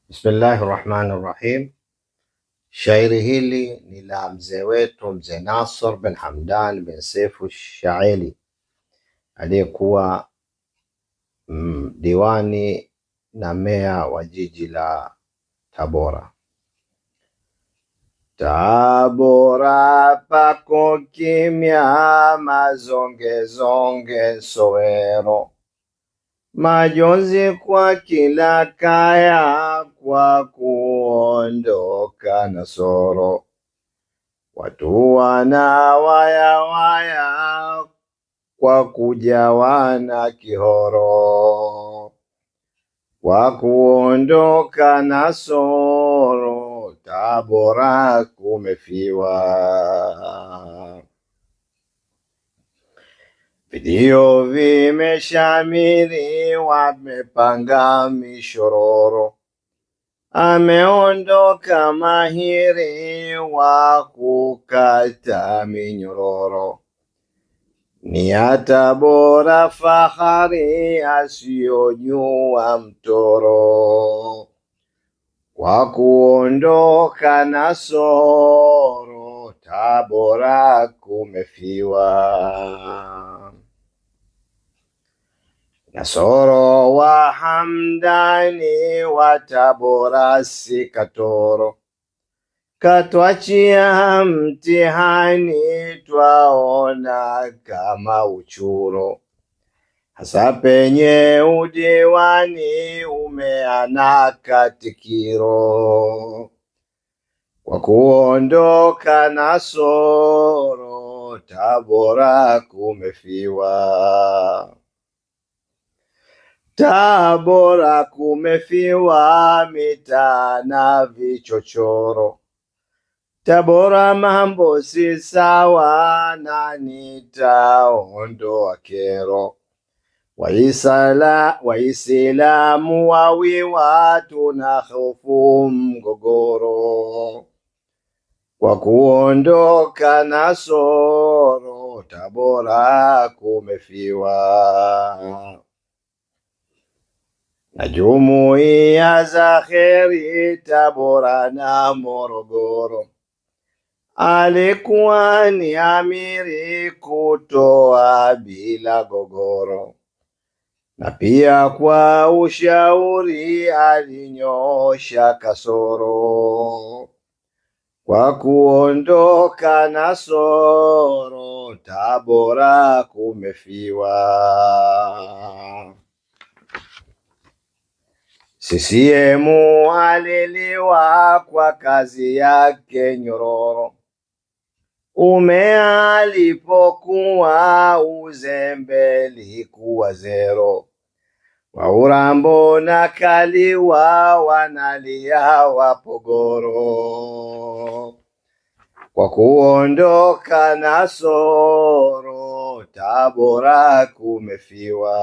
Bismillahirrahmanirrahim. Shairi hili ni la mzee wetu mzee Nasr bin Hamdan bin Sefu Shaili aliyekuwa diwani na meya wa jiji la Tabora. Tabora pako kimya, mazongezonge Sowero, majonzi kwa kila kaya kwa kuondoka Nasoro. Watu wana waya kwa kujawana kihoro, kwa kuondoka Nasoro. Tabora kumefiwa. Vilio vimeshamiri, wamepanga mishororo. Ameondoka mahiri wa kukata minyororo. Ni ya Tabora fahari, asiyojua mtoro. Kwa kuondoka Nasoro, Tabora kumefiwa. Nasoro wa Hamdani wa Tabora si katoro, katwachia mtihani twaona kama uchuro. Hasa penye udiwani umeanaka tikiro. Kwa kuondoka Nasoro, Tabora kumefiwa. Tabora kumefiwa, mitaa na vichochoro. Tabora mambo si sawa, na nitaondoa kero. Waislamu wawiwa, tuna hofu mgogoro. Kwa kuondoka Nasoro, Tabora kumefiwa. Na jumuiya za kheri Tabora na Morogoro, alikuwa ni amiri kutoa bila gogoro. Na pia kwa ushauri alinyosha kasoro. Kwa kuondoka Nasoro, Tabora kumefiwa. CCM aliliwa kwa kazi yake nyororo. Umea alipokuwa, uzembe likuwa zero. Wa Urambo na Kaliwa wanalia Wapogoro. Kwa kuondoka Nasoro, Tabora kumefiwa.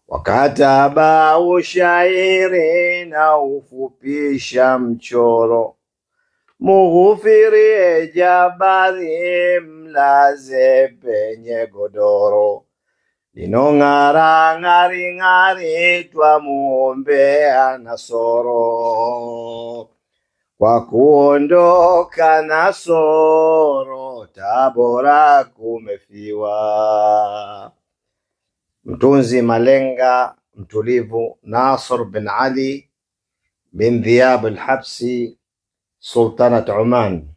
Wakataba ushairi na ufupisha mchoro. Mughufiri Jabari mlaze penye godoro. Linong'ara ng'ari ng'ari, twamuombea Nasoro. Kwa kuondoka Nasoro, Tabora kumefiwa. Mtunzi malenga mtulivu Nasr bin Ali bin Dhiyab al-Habsi, Sultanat Oman.